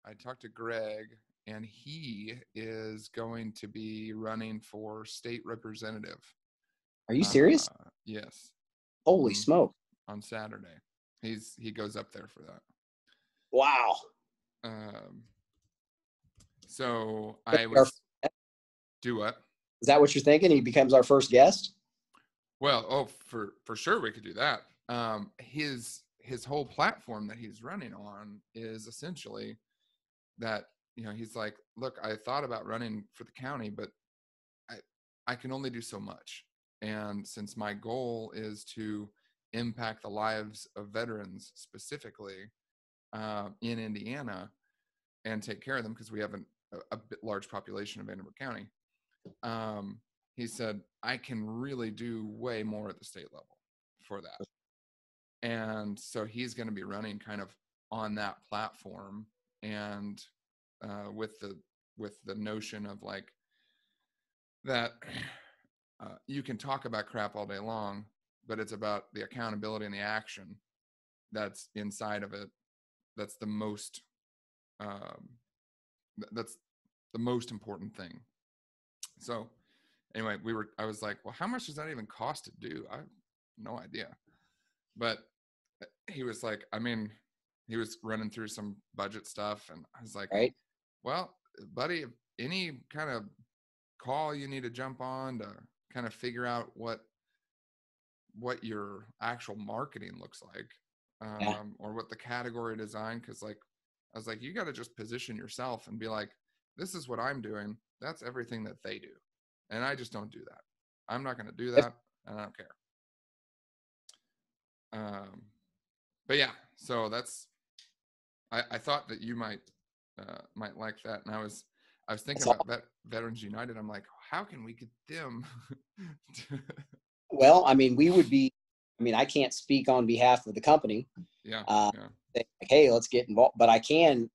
I talked to Greg, and he is going to be running for state representative. Are you serious? Yes. Holy smoke. On Saturday. He goes up there for that. Wow. So I was do what? Is that what you're thinking? He becomes our first guest? Well, for sure we could do that. His whole platform that he's running on is essentially that, he's like, look, I thought about running for the county, but I can only do so much. And since my goal is to impact the lives of veterans specifically in Indiana and take care of them, because we have a large population of Vanderbilt County, he said, I can really do way more at the state level for that. And so he's going to be running kind of on that platform, and with the notion of like that you can talk about crap all day long, but it's about the accountability and the action that's inside of it. That's the most important thing. So anyway, I was like, well, how much does that even cost to do? I have no idea. But he was like, he was running through some budget stuff, and I was like, right. Well, buddy, any kind of call you need to jump on to kind of figure out what your actual marketing looks like, or what the category design, because like I was like, you got to just position yourself and be like, this is what I'm doing. That's everything that they do, and I just don't do that. I'm not going to do that, and I don't care. But yeah, so that's. I thought that you might like that, and I was thinking about Veterans United. I'm like, how can we get them? Well, we would be. I can't speak on behalf of the company. Yeah. Like, hey, let's get involved. But I can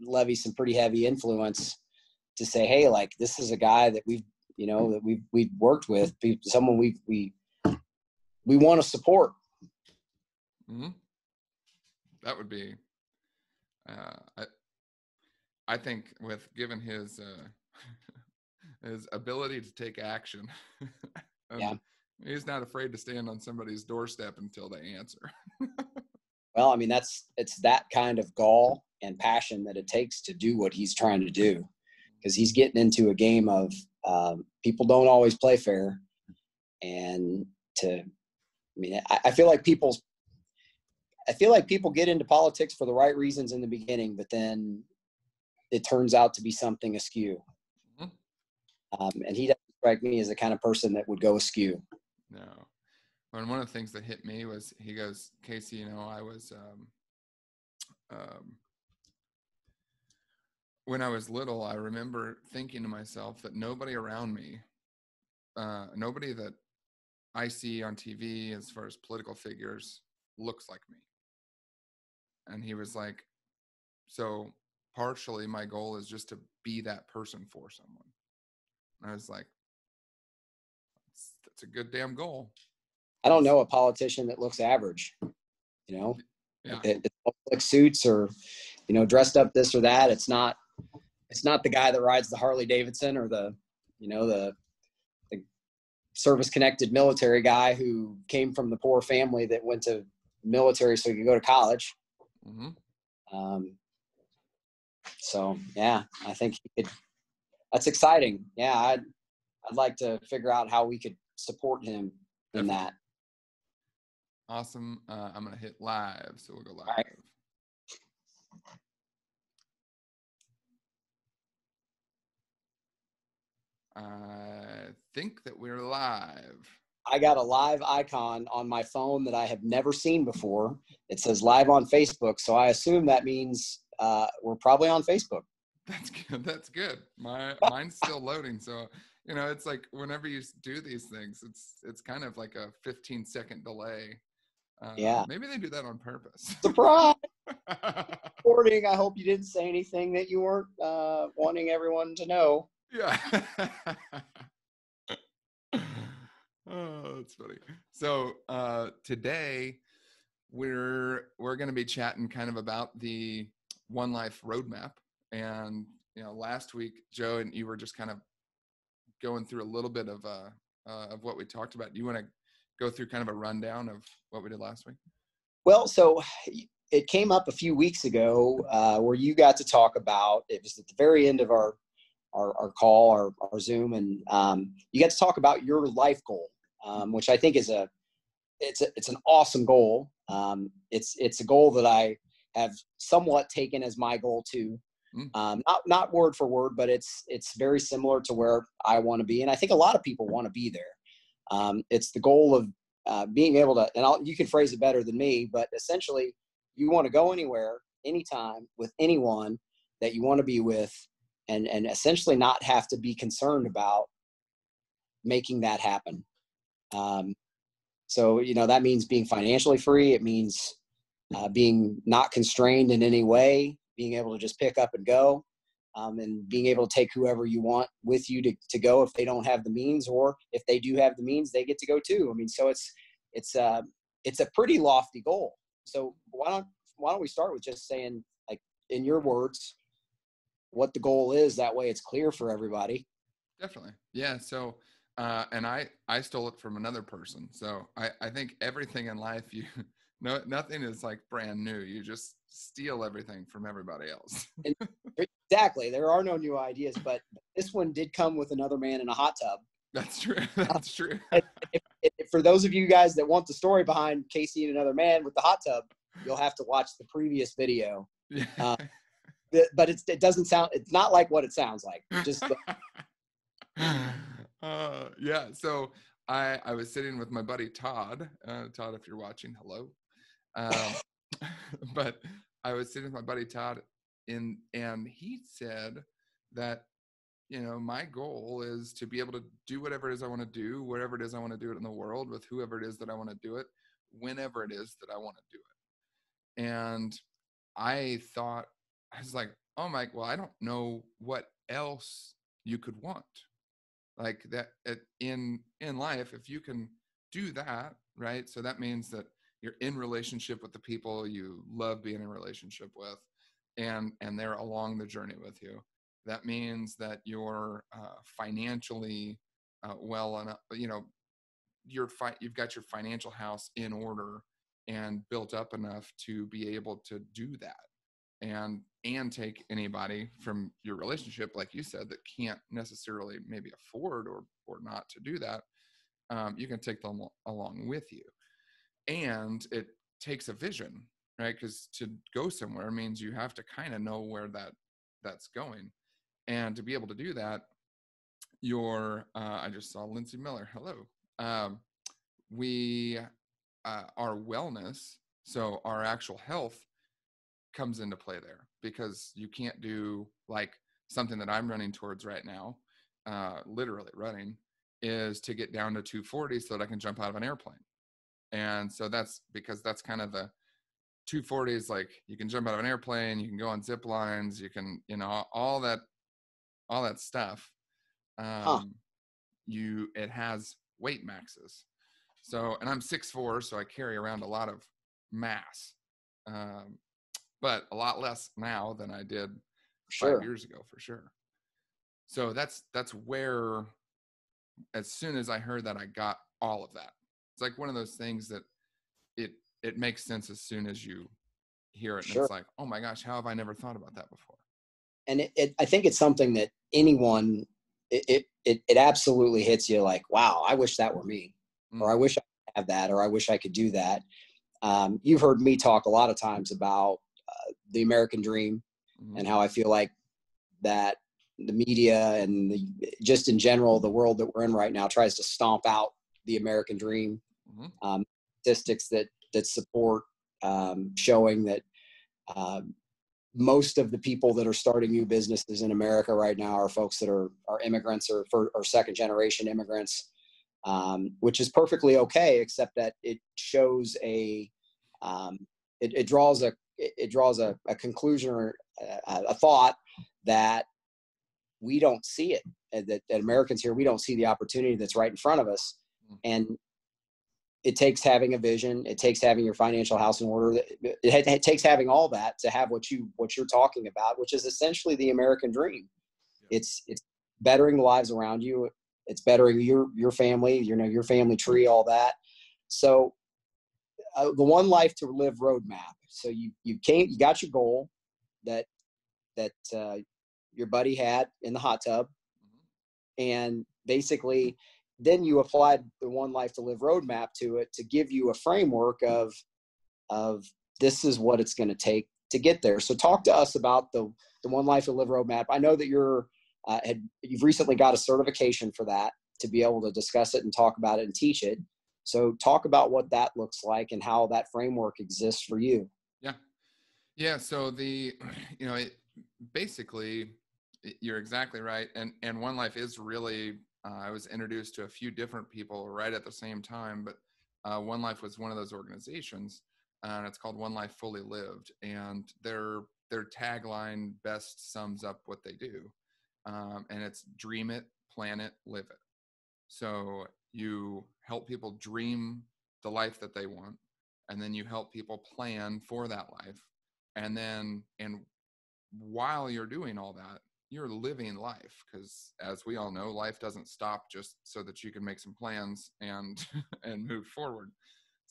levy some pretty heavy influence to say, hey, like, this is a guy that we've worked with, someone we want to support. Mm-hmm. That would be. I think given his his ability to take action, he's not afraid to stand on somebody's doorstep until they answer. Well, it's that kind of gall and passion that it takes to do what he's trying to do, because he's getting into a game of people don't always play fair, and I feel like people get into politics for the right reasons in the beginning, but then it turns out to be something askew. Mm-hmm. And he doesn't strike me as the kind of person that would go askew. No. And one of the things that hit me was, he goes, Casey, I was, when I was little, I remember thinking to myself that nobody around me, nobody that I see on TV as far as political figures looks like me. And he was like, so partially my goal is just to be that person for someone. And I was like, that's a good damn goal. I don't know a politician that looks average, Yeah. It looks like suits or, dressed up this or that. It's not the guy that rides the Harley Davidson or the service connected military guy who came from the poor family that went to military so he could go to college. Mm-hmm. So yeah, I think that's exciting. Yeah. I'd like to figure out how we could support him in that. Awesome. I'm going to hit live. So we'll go live. Right. I think that we're live. I got a live icon on my phone that I have never seen before. It says live on Facebook. So I assume that means we're probably on Facebook. That's good. That's good. Mine's still loading. So, it's like whenever you do these things, it's kind of like a 15-second delay. Yeah. Maybe they do that on purpose. Surprise! Recording. I hope you didn't say anything that you weren't wanting everyone to know. Yeah. Oh, that's funny. So today we're going to be chatting kind of about the One Life roadmap. And, last week, Joe, and you were just kind of going through a little bit of what we talked about. Do you want to go through kind of a rundown of what we did last week? Well, so it came up a few weeks ago where you got to talk about, it was at the very end of our call, our Zoom, and you got to talk about your life goal, which I think is it's an awesome goal. It's a goal that I have somewhat taken as my goal too. Not word for word, but it's very similar to where I want to be. And I think a lot of people want to be there. It's the goal of being able to, and you can phrase it better than me, but essentially you want to go anywhere, anytime, with anyone that you want to be with, and essentially not have to be concerned about making that happen. So, that means being financially free. It means being not constrained in any way, being able to just pick up and go, and being able to take whoever you want with you to go if they don't have the means, or if they do have the means, they get to go too. I mean, so it's a pretty lofty goal. So why don't we start with just saying, like, in your words, what the goal is? That way it's clear for everybody. Definitely. Yeah. So, and I stole it from another person. So I think everything in life, nothing is like brand new. You just steal everything from everybody else. Exactly. There are no new ideas, but this one did come with another man in a hot tub. That's true. That's true. For those of you guys that want the story behind Casey and another man with the hot tub, you'll have to watch the previous video. Yeah. But it doesn't sound, it's not like what it sounds like. Just yeah. So I was sitting with my buddy Todd. Todd, if you're watching, hello. But I was sitting with my buddy Todd, and he said that, my goal is to be able to do whatever it is I want to do, wherever it is I want to do it in the world, with whoever it is that I want to do it, whenever it is that I want to do it. And I was like, oh my, well, I don't know what else you could want. Like that in life, if you can do that, right? So that means that you're in relationship with the people you love being in relationship with, and they're along the journey with you. That means that you're financially well enough, you've got your financial house in order and built up enough to be able to do that, and take anybody from your relationship, like you said, that can't necessarily maybe afford or not to do that. You can take them along with you, and it takes a vision, right? Because to go somewhere means you have to kind of know where that's going, and to be able to do that, I just saw Lindsay Miller. Hello. We our wellness, so our actual health, comes into play there, because you can't do like something that I'm running towards right now, literally running, is to get down to 240 so that I can jump out of an airplane. And so that's because that's kind of the 240 is like, you can jump out of an airplane, you can go on zip lines, you can, all that stuff. It has weight maxes. So, and I'm 6'4", so I carry around a lot of mass. But a lot less now than I did 5 years ago, for sure. So that's where, as soon as I heard that, I got all of that. It's like one of those things that it makes sense as soon as you hear it. And it's like, oh my gosh, how have I never thought about that before? And I think it's something that anyone, it absolutely hits you like, wow, I wish that were me, or I wish I could have that, or I wish I could do that. You've heard me talk a lot of times about the American dream, and how I feel like that the media and just in general, the world that we're in right now tries to stomp out the American dream. Statistics that support showing that most of the people that are starting new businesses in America right now are folks that are immigrants or second generation immigrants, which is perfectly okay, except that it shows it draws a conclusion or a thought that we don't see it, that Americans here, we don't see the opportunity that's right in front of us. And it takes having a vision. It takes having your financial house in order. It takes having all that to have what you're talking about, which is essentially the American dream. Yeah. It's bettering the lives around you. It's bettering your family, your family tree, all that. So the One Life to Live roadmap. So you got your goal that your buddy had in the hot tub, and basically then you applied the One Life to Live roadmap to it to give you a framework of this is what it's going to take to get there. So talk to us about the One Life to Live roadmap. I know that you've recently got a certification for that to be able to discuss it and talk about it and teach it. So talk about what that looks like and how that framework exists for you. Yeah. Yeah. So basically you're exactly right. And One Life is really, I was introduced to a few different people right at the same time, but One Life was one of those organizations, and it's called One Life Fully Lived. And their tagline best sums up what they do. And it's dream it, plan it, live it. So you help people dream the life that they want, and then you help people plan for that life. And while you're doing all that, you're living life, because as we all know, life doesn't stop just so that you can make some plans and and move forward.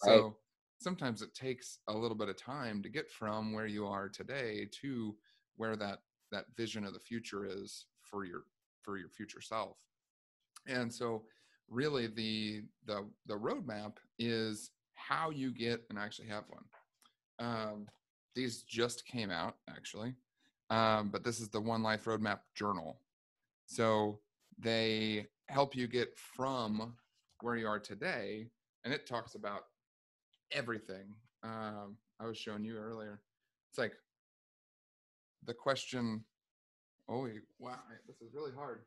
Right. So sometimes it takes a little bit of time to get from where you are today to where that vision of the future is for your future self. And so really the roadmap is how you get, and I actually have one. These just came out actually. But this is the One Life Roadmap Journal. So they help you get from where you are today, and it talks about everything. I was showing you earlier. It's like the question. Oh, wow, this is really hard.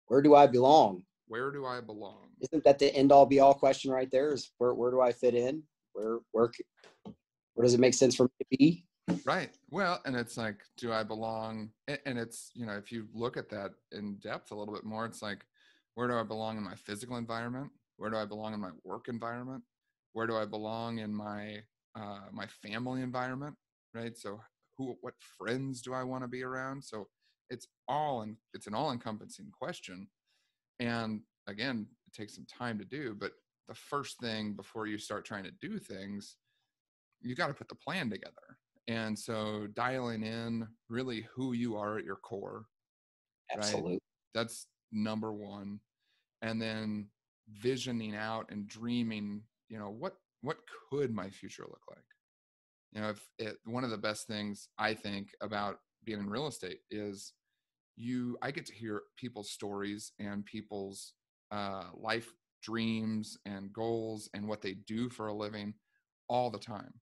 Where do I belong? Where do I belong? Isn't that the end all be all question right there? Is where do I fit in? Where does it make sense for me to be? Right. Well, and it's like, do I belong? And it's, if you look at that in depth a little bit more, it's like, where do I belong in my physical environment? Where do I belong in my work environment? Where do I belong in my my family environment? Right. So what friends do I want to be around? So it's an all-encompassing question. And again, it takes some time to do, but the first thing before you start trying to do things, you got to put the plan together. And so dialing in really who you are at your core, Absolutely. right? That's number one. And then visioning out and dreaming, what could my future look like? One of the best things I think about being in real estate is I get to hear people's stories and people's life dreams and goals and what they do for a living all the time.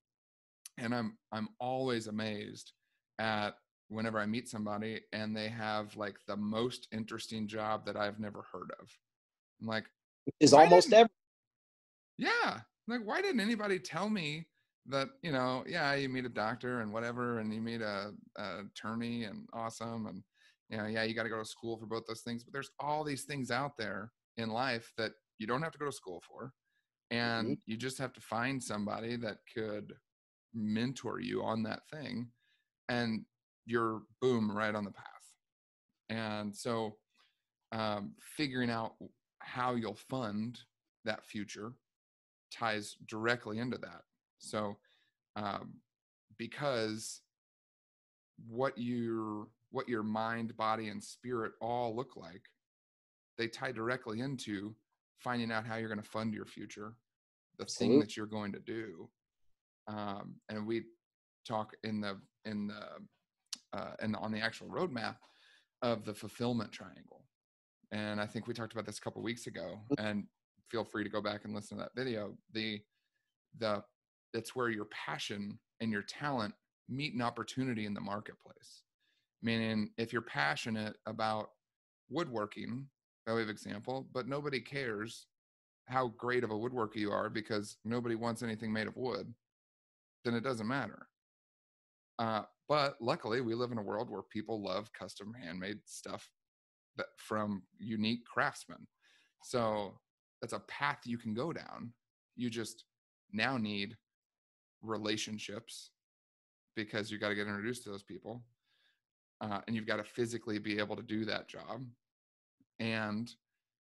And I'm always amazed at whenever I meet somebody and they have like the most interesting job that I've never heard of. I'm like, Is why almost didn't every. yeah, like why didn't anybody tell me that, yeah, you meet a doctor and whatever, and you meet a attorney and awesome, and yeah, you got to go to school for both those things, but there's all these things out there in life that you don't have to go to school for, and you just have to find somebody that could mentor you on that thing, and you're boom right on the path. And so figuring out how you'll fund that future ties directly into that. So because what your mind, body, and spirit all look like, they tie directly into finding out how you're going to fund your future, the thing that you're going to do. And we talk on the actual roadmap of the fulfillment triangle. And I think we talked about this a couple of weeks ago, and feel free to go back and listen to that video. That's where your passion and your talent meet an opportunity in the marketplace. Meaning, if you're passionate about woodworking, by way of example, but nobody cares how great of a woodworker you are because nobody wants anything made of wood, then it doesn't matter. But luckily, we live in a world where people love custom handmade stuff from unique craftsmen. So that's a path you can go down. You just now need relationships because you got to get introduced to those people. And you've got to physically be able to do that job. And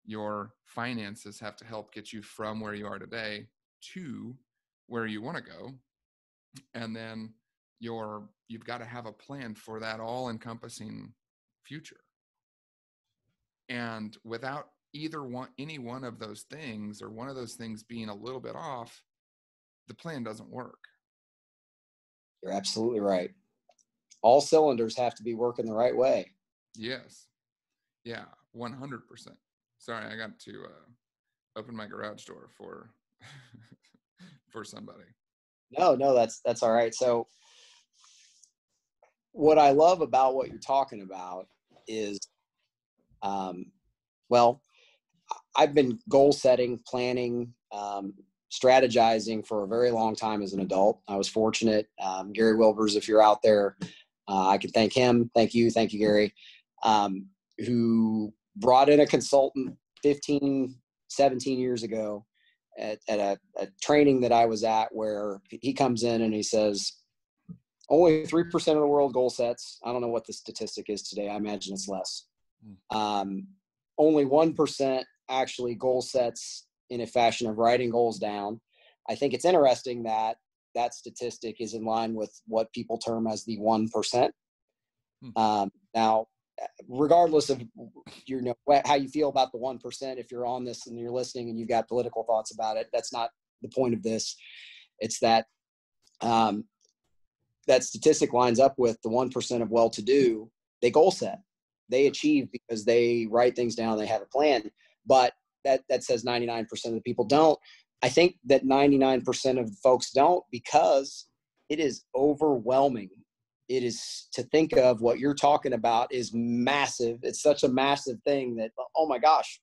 your finances have to help get you from where you are today to where you want to go. And then you've got to have a plan for that all encompassing future. And without any one of those things, or one of those things being a little bit off, the plan doesn't work. You're absolutely right. All cylinders have to be working the right way. Yes. Yeah, 100%. Sorry, I got to open my garage door for for somebody. No, that's all right. So what I love about what you're talking about is, well, I've been goal setting, planning, strategizing for a very long time as an adult. I was fortunate. Gary Wilbers, if you're out there, I can thank him. Thank you, Gary, who brought in a consultant 15, 17 years ago at a training that I was at, where he comes in and he says, only 3% of the world goal sets. I don't know what the statistic is today. I imagine it's less. Only 1% actually goal sets in a fashion of writing goals down. I think it's interesting that that statistic is in line with what people term as the 1%. Now, regardless of how you feel about the 1%, if you're on this and you're listening and you've got political thoughts about it, that's not the point of this. It's that that statistic lines up with the 1% of well-to-do. They goal set, they achieve because they write things down, they have a plan. But that says 99% of the people don't. I think that 99% of the folks don't because it is overwhelming. It is, to think of what you're talking about is massive. It's such a massive thing that, oh my gosh,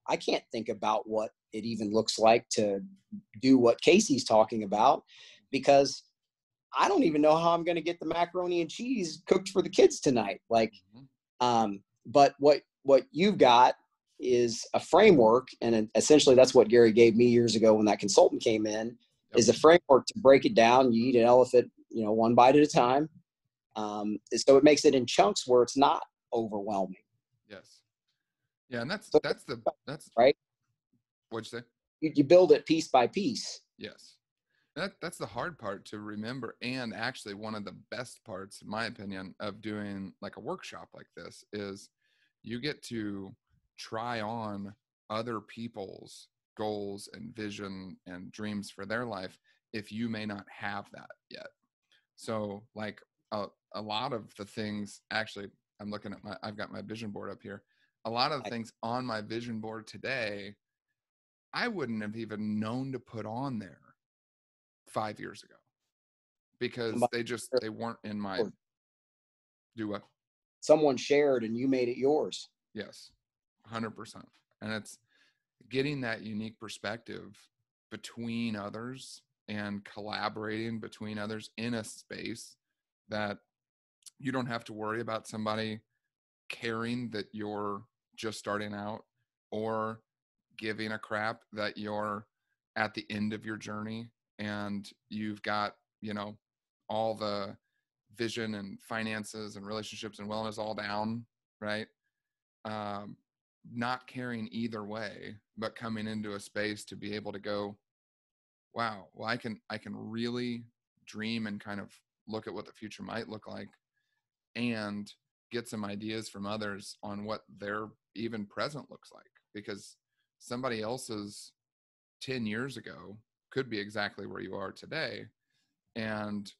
I can't think about what it even looks like to do what Casey's talking about, because I don't even know how I'm going to get the macaroni and cheese cooked for the kids tonight. Like, but what you've got is a framework, and essentially that's what Gary gave me years ago when that consultant came in, is a framework to break it down. You eat an elephant, one bite at a time. So it makes it in chunks where it's not overwhelming. Yes. Yeah. And that's right. What'd you say? You build it piece by piece. Yes. That's the hard part to remember. And actually one of the best parts, in my opinion, of doing like a workshop like this is you get to try on other people's goals and vision and dreams for their life if you may not have that yet. So like a lot of the things, actually, I'm looking at I've got my vision board up here. A lot of the things on my vision board today, I wouldn't have even known to put on there 5 years ago because they weren't in my do what? Someone shared and you made it yours. Yes, 100%. And it's getting that unique perspective between others and collaborating between others in a space that you don't have to worry about somebody caring that you're just starting out or giving a crap that you're at the end of your journey and you've got, all the vision and finances and relationships and wellness all down, right? Not caring either way, but coming into a space to be able to go, wow, well, I can really dream and kind of look at what the future might look like and get some ideas from others on what their even present looks like, because somebody else's 10 years ago could be exactly where you are today. And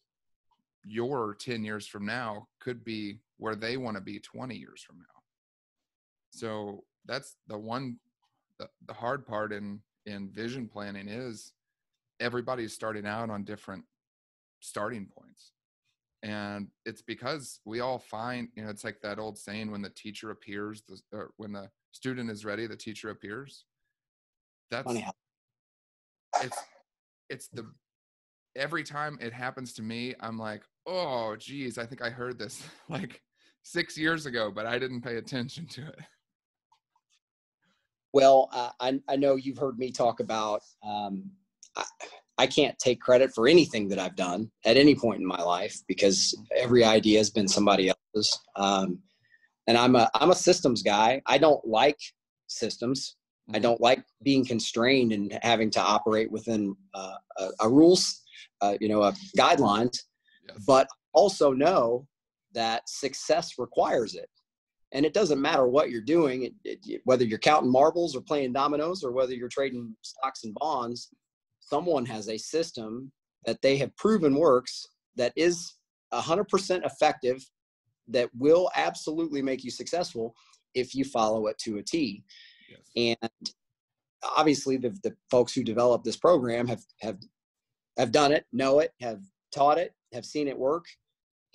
your 10 years from now could be where they want to be 20 years from now. So that's the hard part in vision planning is everybody's starting out on different starting points. And it's because we all find, it's like that old saying, when the teacher appears, or when the student is ready, the teacher appears. That's funny. It's every time it happens to me, I'm like, oh, geez, I think I heard this like 6 years ago, but I didn't pay attention to it. Well, I know you've heard me talk about I can't take credit for anything that I've done at any point in my life, because every idea has been somebody else's. And I'm a systems guy. I don't like systems. I don't like being constrained and having to operate within a rules, guidelines. Yes. But also know that success requires it. And it doesn't matter what you're doing, whether you're counting marbles or playing dominoes or whether you're trading stocks and bonds. Someone has a system that they have proven works, that is 100% effective, that will absolutely make you successful if you follow it to a T. Yes. And obviously the folks who developed this program have done it, know it, have taught it, have seen it work.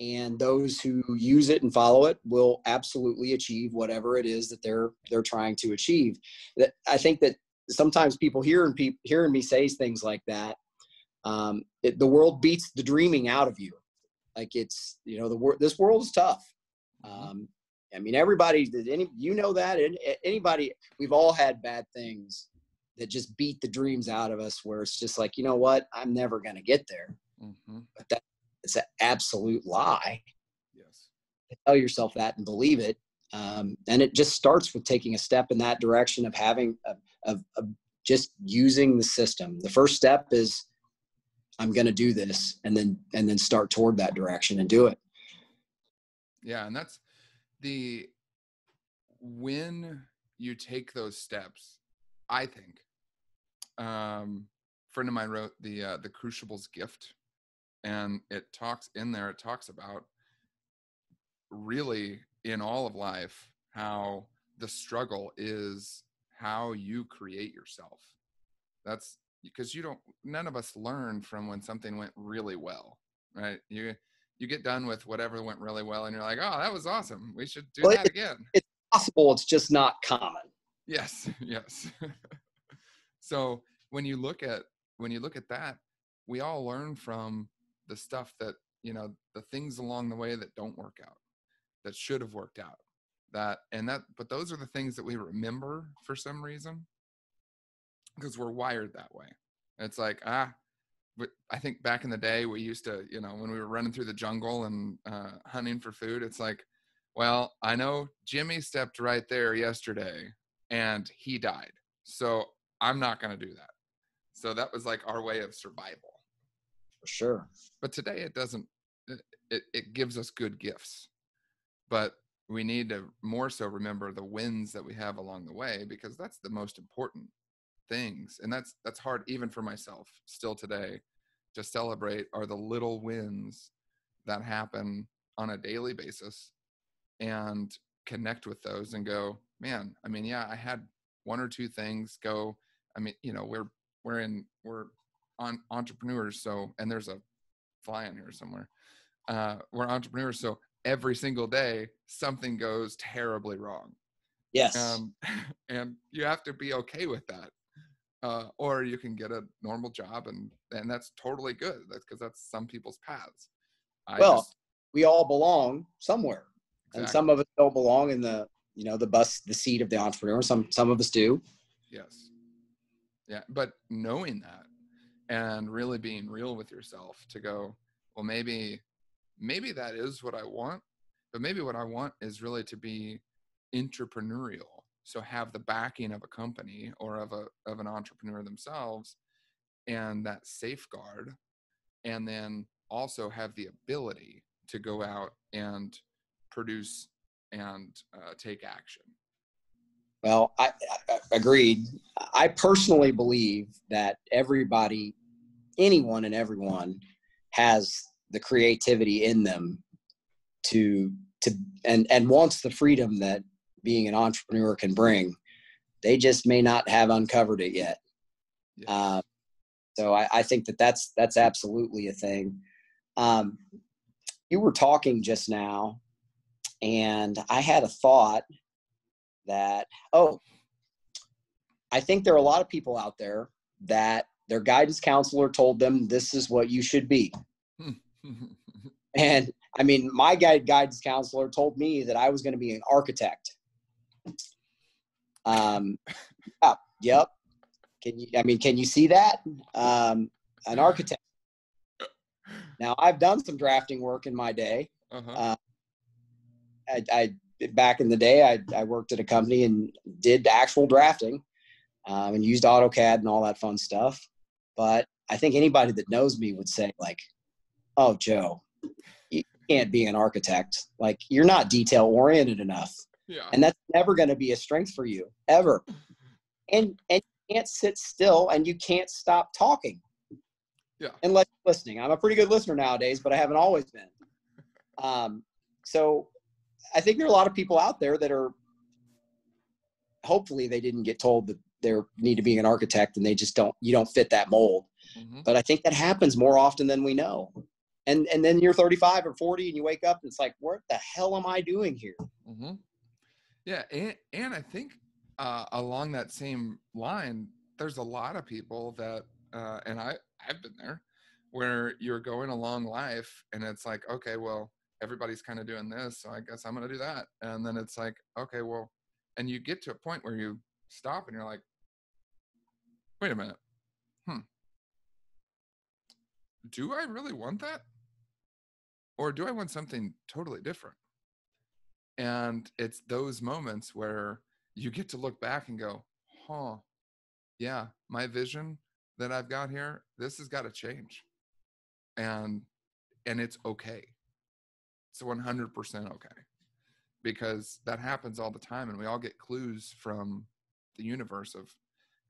And those who use it and follow it will absolutely achieve whatever it is that they're trying to achieve. That I think that sometimes people hearing me say things like that, the world beats the dreaming out of you. Like, it's, this world is tough. I mean, everybody, that anybody, we've all had bad things that just beat the dreams out of us, where it's just like, you know what, I'm never going to get there. But it's an absolute lie. Yes. Tell yourself that and believe it. And it just starts with taking a step in that direction of having of just using the system. The first step is, I'm going to do this, and then start toward that direction and do it. Yeah. And that's when you take those steps, I think, a friend of mine wrote the Crucibles Gift, and it talks about really in all of life, how the struggle is how you create yourself. That's because none of us learn from when something went really well, right? You get done with whatever went really well and you're like, oh, that was awesome, we should do that again. It's possible, it's just not common. Yes. So when you look at that, we all learn from the stuff that, the things along the way that don't work out, that should have worked out, but those are the things that we remember for some reason, because we're wired that way. It's like, but I think back in the day, we used to, when we were running through the jungle and hunting for food, it's like, well, I know Jimmy stepped right there yesterday and he died, so I'm not going to do that. So that was like our way of survival. For sure. But today it gives us good gifts, but we need to more so remember the wins that we have along the way, because that's the most important things. And that's hard even for myself still today to celebrate, are the little wins that happen on a daily basis, and connect with those and go, man, I mean, yeah, I had one or two things go. I mean, we're on entrepreneurs. So, and there's a fly in here somewhere. We're entrepreneurs. So every single day, something goes terribly wrong. Yes. And you have to be okay with that. Or you can get a normal job, and that's totally good. That's because that's some people's paths. We all belong somewhere. Exactly. And some of us don't belong in the seat of the entrepreneur. Some of us do. Yes. Yeah. But knowing that and really being real with yourself to go, well, maybe that is what I want, but maybe what I want is really to be entrepreneurial. So have the backing of a company or of an entrepreneur themselves, and that safeguard, and then also have the ability to go out and produce and take action. Well, I agreed. I personally believe that anyone and everyone has the creativity in them and wants the freedom that being an entrepreneur can bring. They just may not have uncovered it yet. Yes. So I think that's absolutely a thing. You were talking just now, and I had a thought that, I think there are a lot of people out there that their guidance counselor told them this is what you should be. And I mean, my guidance counselor told me that I was going to be an architect. Yep. Can you see that? An architect. Now, I've done some drafting work in my day. Uh-huh. I back in the day, I worked at a company and did actual drafting, and used AutoCAD and all that fun stuff. But I think anybody that knows me would say, like, "Oh, Joe, you can't be an architect. Like, you're not detail oriented enough, Yeah. and that's never going to be a strength for you ever. And you can't sit still, and you can't stop talking. Yeah. Unless you're listening. I'm a pretty good listener nowadays, but I haven't always been. So I think there are a lot of people out there that are, hopefully they didn't get told that they need to be an architect and you don't fit that mold. Mm-hmm. But I think that happens more often than we know. And then you're 35 or 40 and you wake up and it's like, what the hell am I doing here? Mm-hmm. Yeah. And I think along that same line, there's a lot of people that, and I've been there, where you're going along life and it's like, okay, well, everybody's kind of doing this, so I guess I'm going to do that. And then it's like, okay, well, and you get to a point where you stop and you're like, wait a minute. Do I really want that? Or do I want something totally different? And it's those moments where you get to look back and go, huh, yeah, my vision that I've got here, this has got to change. And it's okay. It's 100% okay. Because that happens all the time, and we all get clues from the universe of,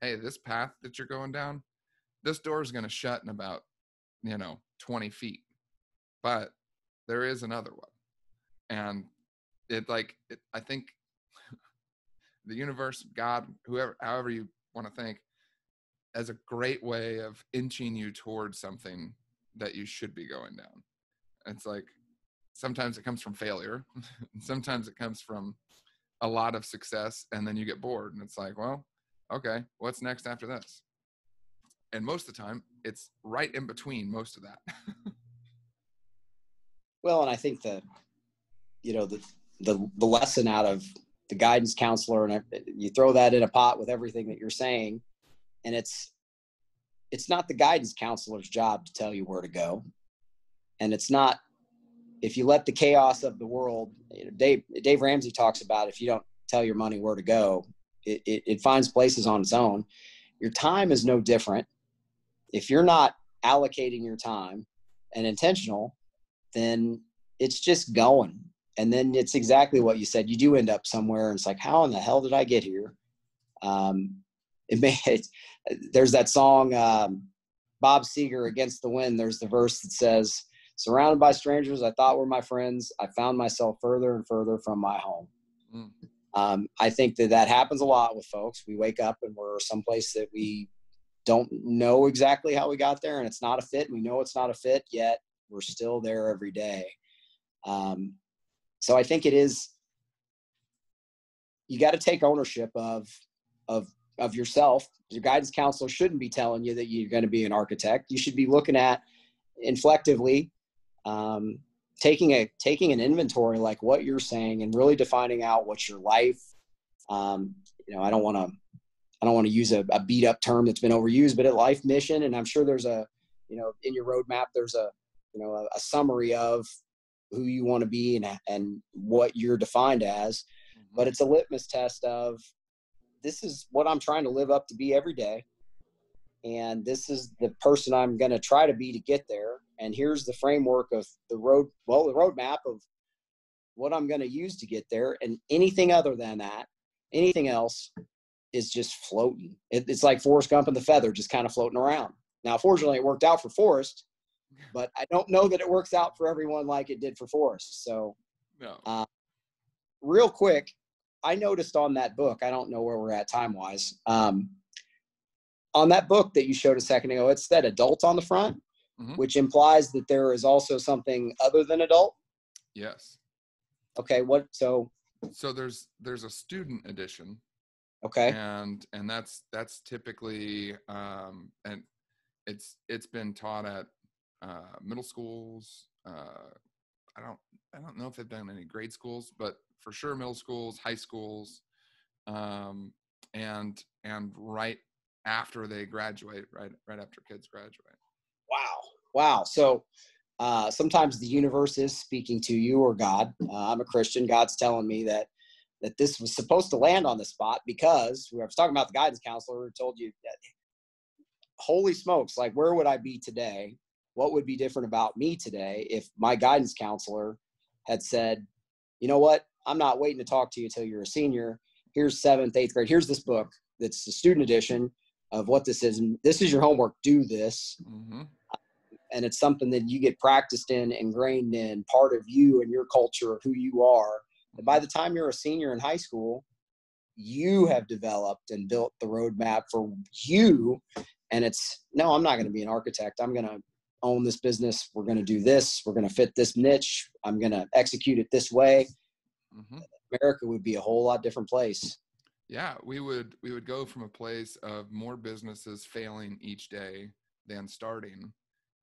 hey, this path that you're going down, this door is going to shut in about 20 feet, but there is another one. And I think the universe, God, whoever, however you want to think, as a great way of inching you towards something that you should be going down. It's like, sometimes it comes from failure. Sometimes it comes from a lot of success, and then you get bored and it's like, well, okay, what's next after this? And most of the time it's right in between most of that. Well, and I think the lesson out of the guidance counselor, and you throw that in a pot with everything that you're saying, and it's not the guidance counselor's job to tell you where to go. And it's not, if you let the chaos of the world, Dave Ramsey talks about, if you don't tell your money where to go, it finds places on its own. Your time is no different. If you're not allocating your time and intentional, then it's just going. And then it's exactly what you said. You do end up somewhere, and it's like, how in the hell did I get here? There's that song, Bob Seger, Against the Wind. There's the verse that says, surrounded by strangers I thought were my friends, I found myself further and further from my home. I think that happens a lot with folks. We wake up and we're someplace that we don't know exactly how we got there, and it's not a fit. We know it's not a fit, yet we're still there every day. So I think it is, you got to take ownership of yourself. Your guidance counselor shouldn't be telling you that you're going to be an architect. You should be looking at, inflectively, taking an inventory, like what you're saying, and really defining out what's your life. I don't want to use a beat up term that's been overused, but a life mission. And I'm sure there's in your roadmap, there's a summary of who you want to be and what you're defined as. But it's a litmus test of, this is what I'm trying to live up to be every day. And this is the person I'm going to try to be to get there. And here's the framework of the roadmap of what I'm going to use to get there. And anything other than that, anything else is just floating. It's like Forrest Gump and the feather, just kind of floating around. Now, fortunately, it worked out for Forrest, but I don't know that it works out for everyone like it did for Forrest. So, no. Real quick, I noticed on that book, I don't know where we're at time-wise, on that book that you showed a second ago, it said adult on the front, which implies that there is also something other than adult. Yes. Okay. So there's a student edition. Okay. And that's typically, and it's been taught at middle schools. I don't know if they've done any grade schools, but for sure middle schools, high schools, and right after they graduate, right after kids graduate. Wow. So sometimes the universe is speaking to you, or God. I'm a Christian. God's telling me that this was supposed to land on the spot, because we were talking about the guidance counselor who told you that, holy smokes, like, where would I be today? What would be different about me today if my guidance counselor had said, you know what, I'm not waiting to talk to you until you're a senior. Here's 7th, 8th grade. Here's this book that's the student edition of what this is. And this is your homework. Do this. Mm-hmm. And it's something that you get practiced in, ingrained in, part of you and your culture of who you are. And by the time you're a senior in high school, you have developed and built the roadmap for you. And it's, no, I'm not going to be an architect. I'm going to own this business. We're going to do this. We're going to fit this niche. I'm going to execute it this way. Mm-hmm. America would be a whole lot different place. Yeah, we would go from a place of more businesses failing each day than starting,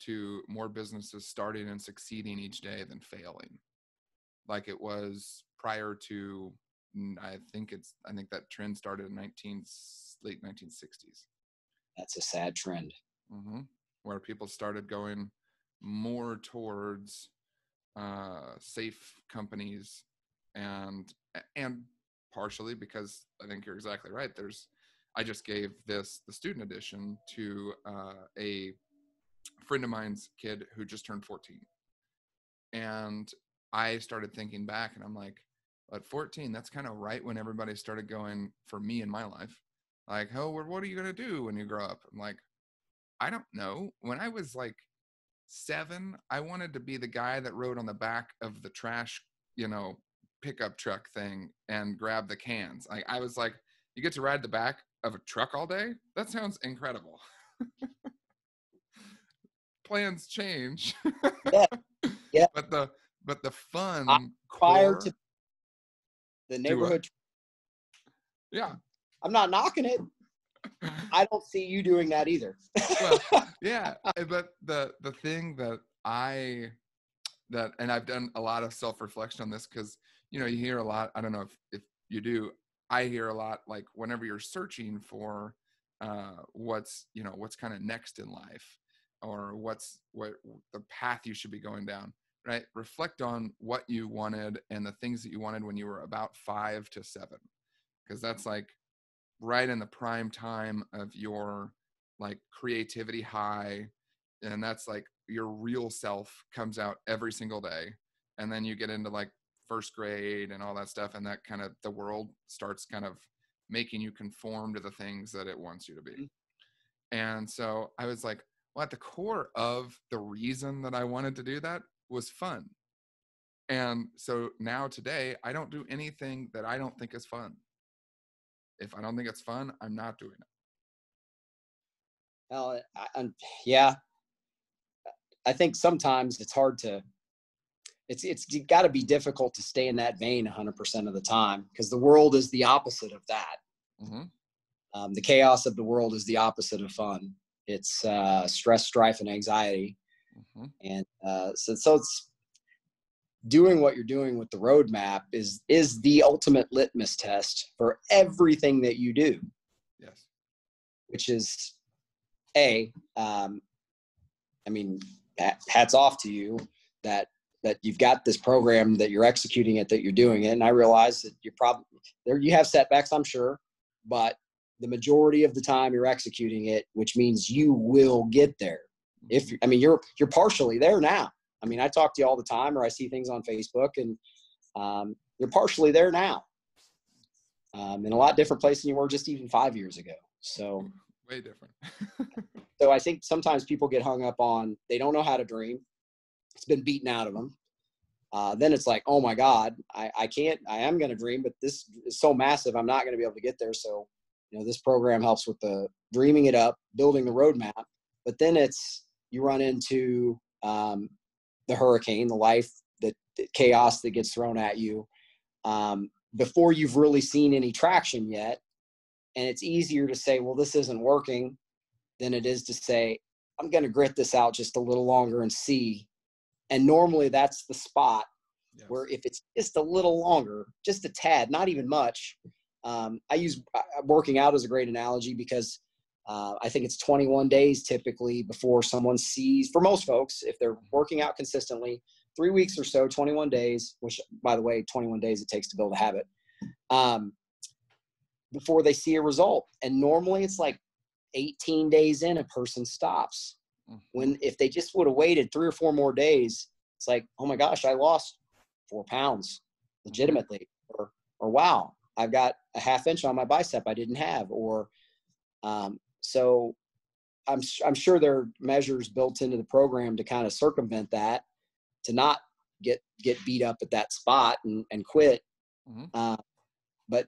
to more businesses starting and succeeding each day than failing, like it was prior to. I think that trend started in late 1960s. That's a sad trend. Mm-hmm. Where people started going more towards safe companies, and partially because I think you're exactly right. I just gave the student edition to a friend of mine's kid who just turned 14, and I started thinking back, and I'm like, at 14, that's kind of right when everybody started going, for me in my life, like, oh, what are you going to do when you grow up? I'm like, I don't know. When I was like 7, I wanted to be the guy that rode on the back of the trash, pickup truck thing and grab the cans. I was like, you get to ride the back of a truck all day? That sounds incredible. Plans change. Yeah. Yeah. But the fun I'm core to the neighborhood. Yeah. I'm not knocking it. I don't see you doing that either. Well, yeah, but the thing that and I've done a lot of self-reflection on this, because you hear a lot, I don't know if you do, I hear a lot, like, whenever you're searching for what's kind of next in life, or what the path you should be going down, right? Reflect on what you wanted and the things that you wanted when you were about 5 to 7, because that's like right in the prime time of your like creativity high, and that's like your real self comes out every single day. And then you get into like first grade and all that stuff, and that kind of, the world starts kind of making you conform to the things that it wants you to be. And so I was like, well, at the core of the reason that I wanted to do that was fun. And so now today, I don't do anything that I don't think is fun. If I don't think it's fun, I'm not doing it. Well, yeah. I think sometimes it's hard to, it's got to be difficult to stay in that vein 100% of the time, because the world is the opposite of that. Mm-hmm. The chaos of the world is the opposite of fun. It's stress, strife, and anxiety. Mm-hmm. And so it's doing what you're doing with the roadmap is the ultimate litmus test for everything that you do. Yes. Which is I mean, hats off to you that you've got this program, that you're executing it, that you're doing it. And I realize that you're probably there, you have setbacks, I'm sure, but the majority of the time you're executing it, which means you will get there. You're partially there now. I mean, I talk to you all the time, or I see things on Facebook, and you're partially there now, in a lot different place than you were just even 5 years ago. So way different. So I think sometimes people get hung up on, they don't know how to dream. It's been beaten out of them. Then it's like, oh my God, I am going to dream, but this is so massive, I'm not going to be able to get there. So, this program helps with the dreaming it up, building the roadmap. But then you run into the hurricane, the life, the chaos that gets thrown at you before you've really seen any traction yet. And it's easier to say, well, this isn't working, than it is to say, I'm going to grit this out just a little longer and see. And normally that's the spot where if it's just a little longer, just a tad, not even much. I use working out as a great analogy, because I think it's 21 days typically before someone sees, for most folks, if they're working out consistently, 3 weeks or so, 21 days, which, by the way, 21 days it takes to build a habit, before they see a result. And normally it's like 18 days in, a person stops. When if they just would have waited 3 or 4 more days, it's like, oh my gosh, I lost 4 pounds legitimately, or wow, I've got a half inch on my bicep I didn't have, or so I'm sure there are measures built into the program to kind of circumvent that, to not get beat up at that spot and quit. But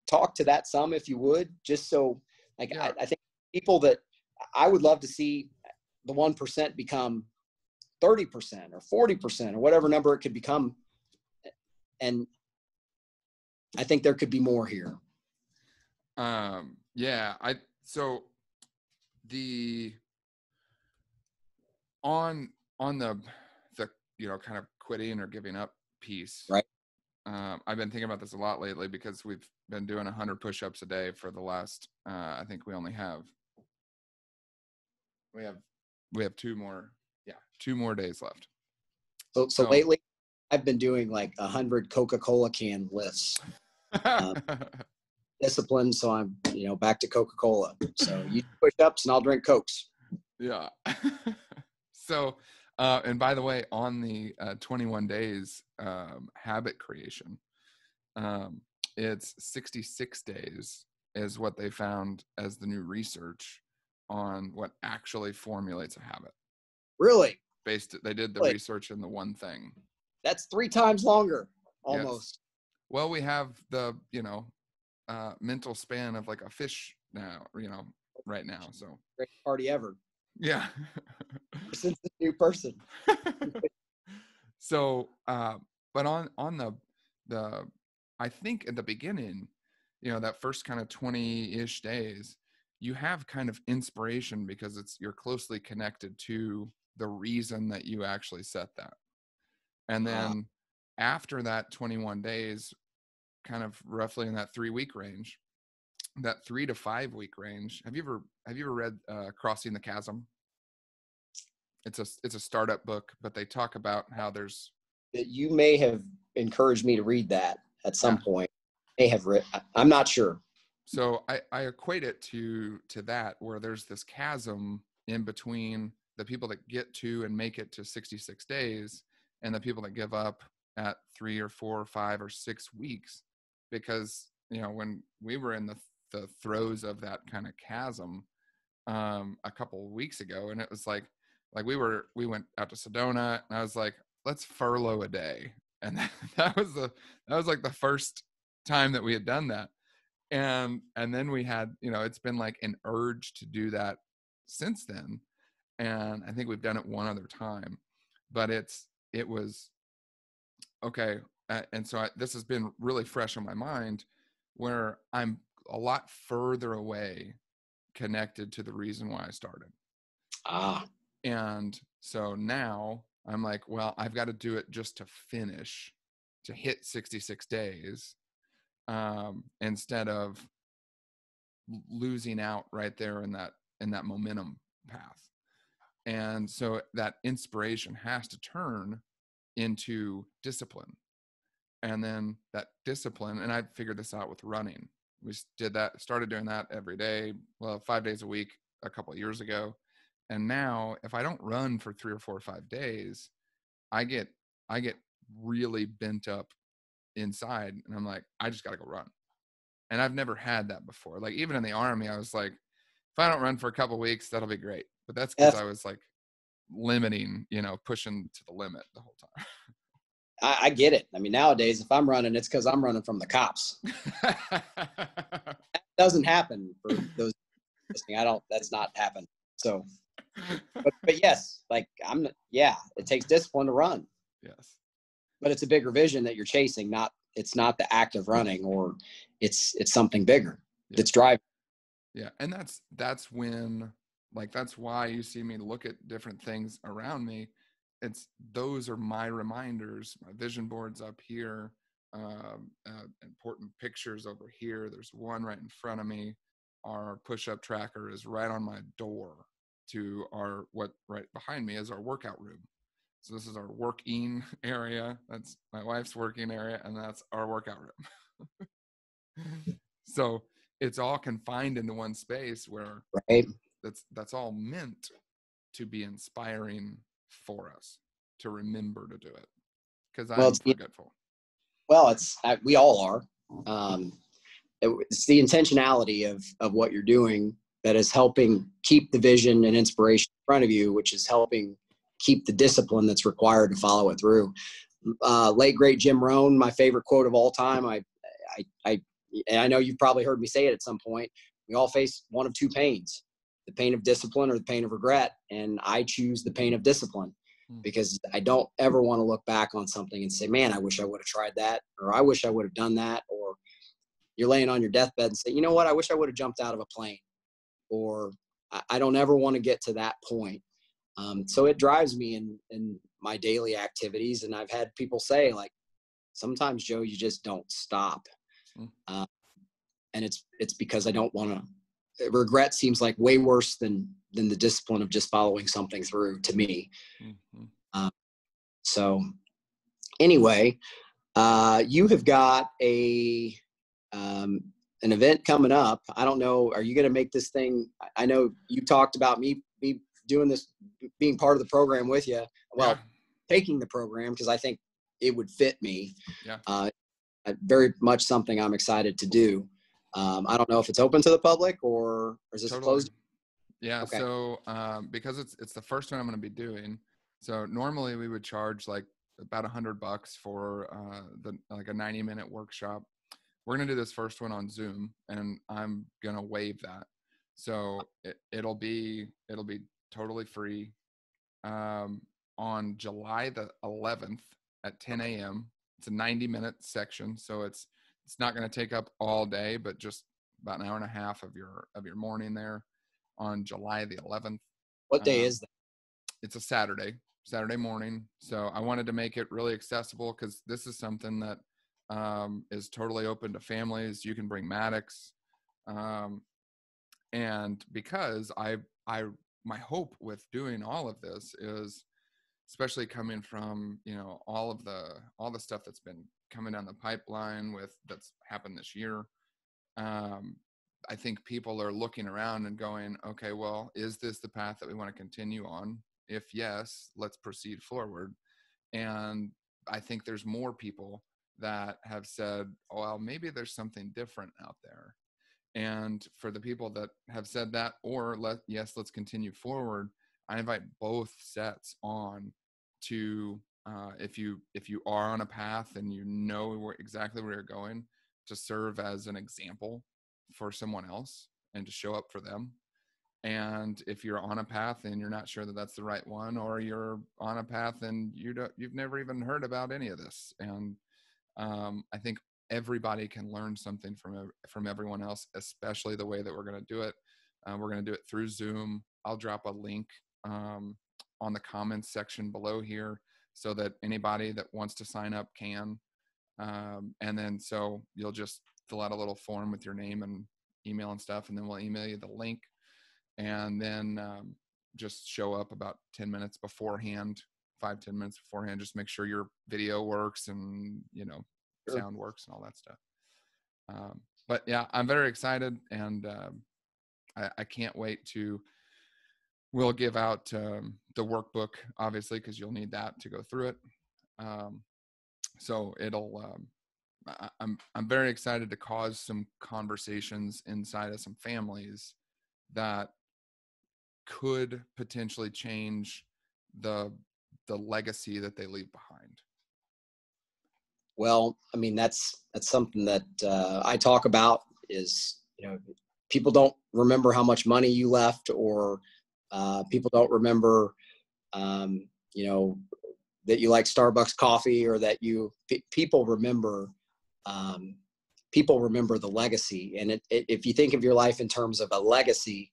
talk to that some, if you would, just so like, Yeah. I think people that I would love to see the 1% become 30% or 40% or whatever number it could become. And I think there could be more here. Yeah. So the, on the, kind of quitting or giving up piece, Right. I've been thinking about this a lot lately because we've been doing 100 push-ups a day for the last, I think we have 2 more days left. So lately I've been doing like 100 Coca-Cola can lifts. Discipline. So I'm, back to Coca-Cola. So you push ups and I'll drink Cokes. Yeah. So, and by the way, on the 21 days habit creation, it's 66 days is what they found as the new research on what actually formulates a habit. Really? They did the research in the one thing. That's 3 times longer, almost. Yes. Well, we have the, mental span of like a fish now, right now. So Great party ever. yeah. Since the new person. So, but on the, I think at the beginning, that first kind of 20-ish days, you have kind of inspiration because you're closely connected to the reason that you actually set that. And then after that 21 days, kind of roughly in that 3-week range, that 3 to 5 week range. Have you ever read Crossing the Chasm? It's a startup book, but they talk about how there's, you may have encouraged me to read that at some point. May have read. I'm not sure. So I equate it to that, where there's this chasm in between the people that get to and make it to 66 days and the people that give up at 3 or 4 or 5 or 6 weeks. Because, when we were in the throes of that kind of chasm a couple of weeks ago, and it was like we went out to Sedona, and I was like, let's furlough a day. And that was like the first time that we had done that. And then we had, it's been like an urge to do that since then. And I think we've done it one other time, but it was okay. And so this has been really fresh on my mind, where I'm a lot further away connected to the reason why I started. And so now I'm like, well, I've got to do it just to finish, to hit 66 days, instead of losing out right there in that momentum path. And so that inspiration has to turn into discipline. And then that discipline, and I figured this out with running. We started doing that every day, 5 days a week a couple of years ago. And now if I don't run for 3 or 4 or 5 days, I get really bent up inside, and I'm like, I just got to go run. And I've never had that before. Like, even in the Army, I was like, if I don't run for a couple of weeks, that'll be great. But that's because I was like limiting, pushing to the limit the whole time. I get it. I mean, nowadays, if I'm running, it's because I'm running from the cops. That doesn't happen for those listening. That's not happened. So, but yes, like it takes discipline to run. Yes. But it's a bigger vision that you're chasing. It's not the act of running, or it's something bigger that's driving. Yeah. And that's when, like, that's why you see me look at different things around me. Those are my reminders, my vision boards up here, important pictures over here. There's one right in front of me. our push-up tracker is right on my door to what right behind me is our workout room. So this is our working area. That's my wife's working area, and that's our workout room. So it's all confined into one space where Right. that's all meant to be inspiring for us to remember to do it, because I'm forgetful. Well, we all are. It's the intentionality of what you're doing that is helping keep the vision and inspiration in front of you, which is helping keep the discipline that's required to follow it through. Late great Jim Rohn, my favorite quote of all time. I know you've probably heard me say it at some point. We all face one of two pains: the pain of discipline or the pain of regret. And I choose the pain of discipline, because I don't ever want to look back on something and say, man, I wish I would have tried that, or I wish I would have done that. Or you're laying on your deathbed and say, you know what, I wish I would have jumped out of a plane. Or I don't ever want to get to that point. So it drives me in my daily activities. And I've had people say, like, sometimes, Joe, you just don't stop. And it's because I don't want to. Regret seems like way worse than the discipline of just following something through, to me. So anyway, you have got an event coming up. I don't know. Are you going to make this thing? I know you talked about me doing this, being part of the program with you. Well, taking the program, because I think it would fit me. Very much something I'm excited to do. I don't know if it's open to the public or is this closed? Yeah. Okay. So because it's the first one I'm going to be doing. So normally we would charge like about $100 for a 90-minute workshop. We're going to do this first one on Zoom, and I'm going to waive that. So it'll be totally free on July the 11th at 10 a.m. It's a 90-minute section, so it's not going to take up all day, but just about an hour and a half of your morning there on July the 11th. What day is that? It's a Saturday morning. So I wanted to make it really accessible, because this is something that is totally open to families. You can bring Maddox. And because my hope with doing all of this is, especially coming from, all the stuff that's been coming down the pipeline that's happened this year. I think people are looking around and going, okay, well, is this the path that we want to continue on? If yes, let's proceed forward. And I think there's more people that have said, oh, well, maybe there's something different out there. And for the people that have said that, or let's continue forward, I invite both sets on to, if you are on a path and you know exactly where you're going, to serve as an example for someone else and to show up for them. And if you're on a path and you're not sure that that's the right one, or you're on a path and you've never even heard about any of this, and I think everybody can learn something from everyone else, especially the way that we're going to do it. We're going to do it through Zoom. I'll drop a link on the comments section below here, so that anybody that wants to sign up can. And then so you'll just fill out a little form with your name and email and stuff, and then we'll email you the link. And then just show up about 10 minutes beforehand, 5-10 minutes beforehand, just make sure your video works and, Sure. sound works and all that stuff. But yeah, I'm very excited, and I can't wait we'll give out the workbook, obviously, because you'll need that to go through it. So I'm very excited to cause some conversations inside of some families that could potentially change the legacy that they leave behind. Well, I mean, that's something that I talk about is, people don't remember how much money you left, or people don't remember, that you like Starbucks coffee, or that people remember the legacy. And if you think of your life in terms of a legacy,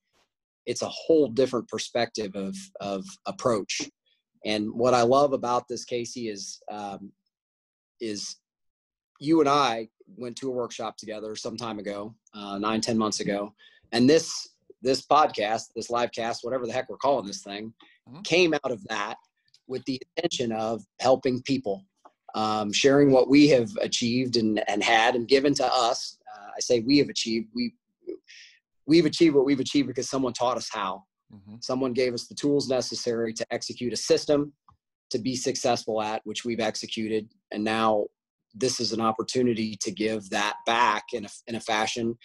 it's a whole different perspective of approach. And what I love about this, Casey, is you and I went to a workshop together some time ago, 9-10 months ago. And this podcast, this live cast, whatever the heck we're calling this thing, came out of that with the intention of helping people, sharing what we have achieved and had and given to us. I say we have achieved. We've achieved what we've achieved because someone taught us how. Someone gave us the tools necessary to execute a system to be successful at, which we've executed. And now this is an opportunity to give that back in a fashion.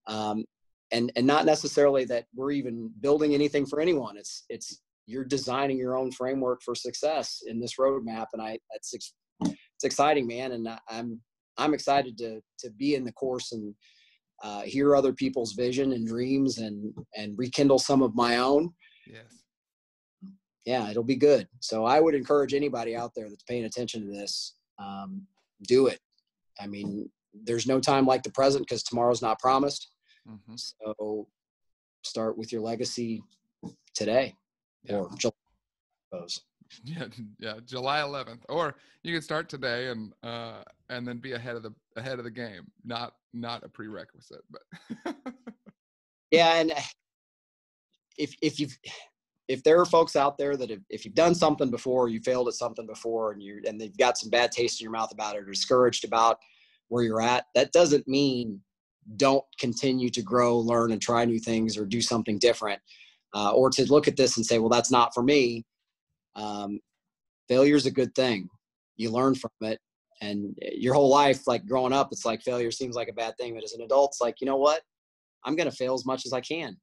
And not necessarily that we're even building anything for anyone. It's you're designing your own framework for success in this roadmap. And it's exciting, man. And I'm excited to be in the course and hear other people's vision and dreams and rekindle some of my own. Yes. Yeah, it'll be good. So I would encourage anybody out there that's paying attention to this, do it. I mean, there's no time like the present because tomorrow's not promised. So start with your legacy today or July, I suppose. Yeah, July 11th. Or you can start today and then be ahead of the game. Not a prerequisite, but yeah. And if there are folks out there that if you've done something before, you failed at something before, and they've got some bad taste in your mouth about it, or discouraged about where you're at, that doesn't mean don't continue to grow, learn, and try new things or do something different, or to look at this and say, well, that's not for me. Failure is a good thing. You learn from it. And your whole life, like growing up, it's like failure seems like a bad thing. But as an adult, it's like, you know what? I'm going to fail as much as I can.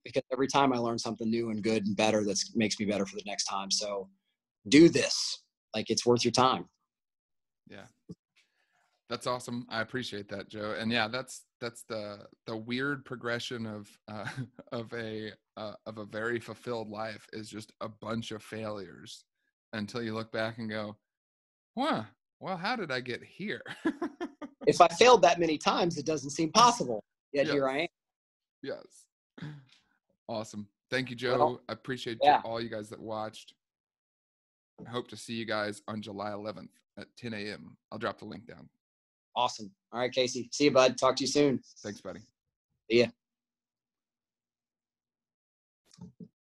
Because every time I learn something new and good and better, that makes me better for the next time. So do this. Like, it's worth your time. Yeah. That's awesome. I appreciate that, Joe. And yeah, that's the weird progression of a very fulfilled life is just a bunch of failures until you look back and go, well, how did I get here? If I failed that many times, it doesn't seem possible. Yet here I am. Yes. Awesome. Thank you, Joe. Well, I appreciate all you guys that watched. I hope to see you guys on July 11th at 10 a.m. I'll drop the link down. Awesome. All right, Casey. See you, bud. Talk to you soon. Thanks, buddy. See ya.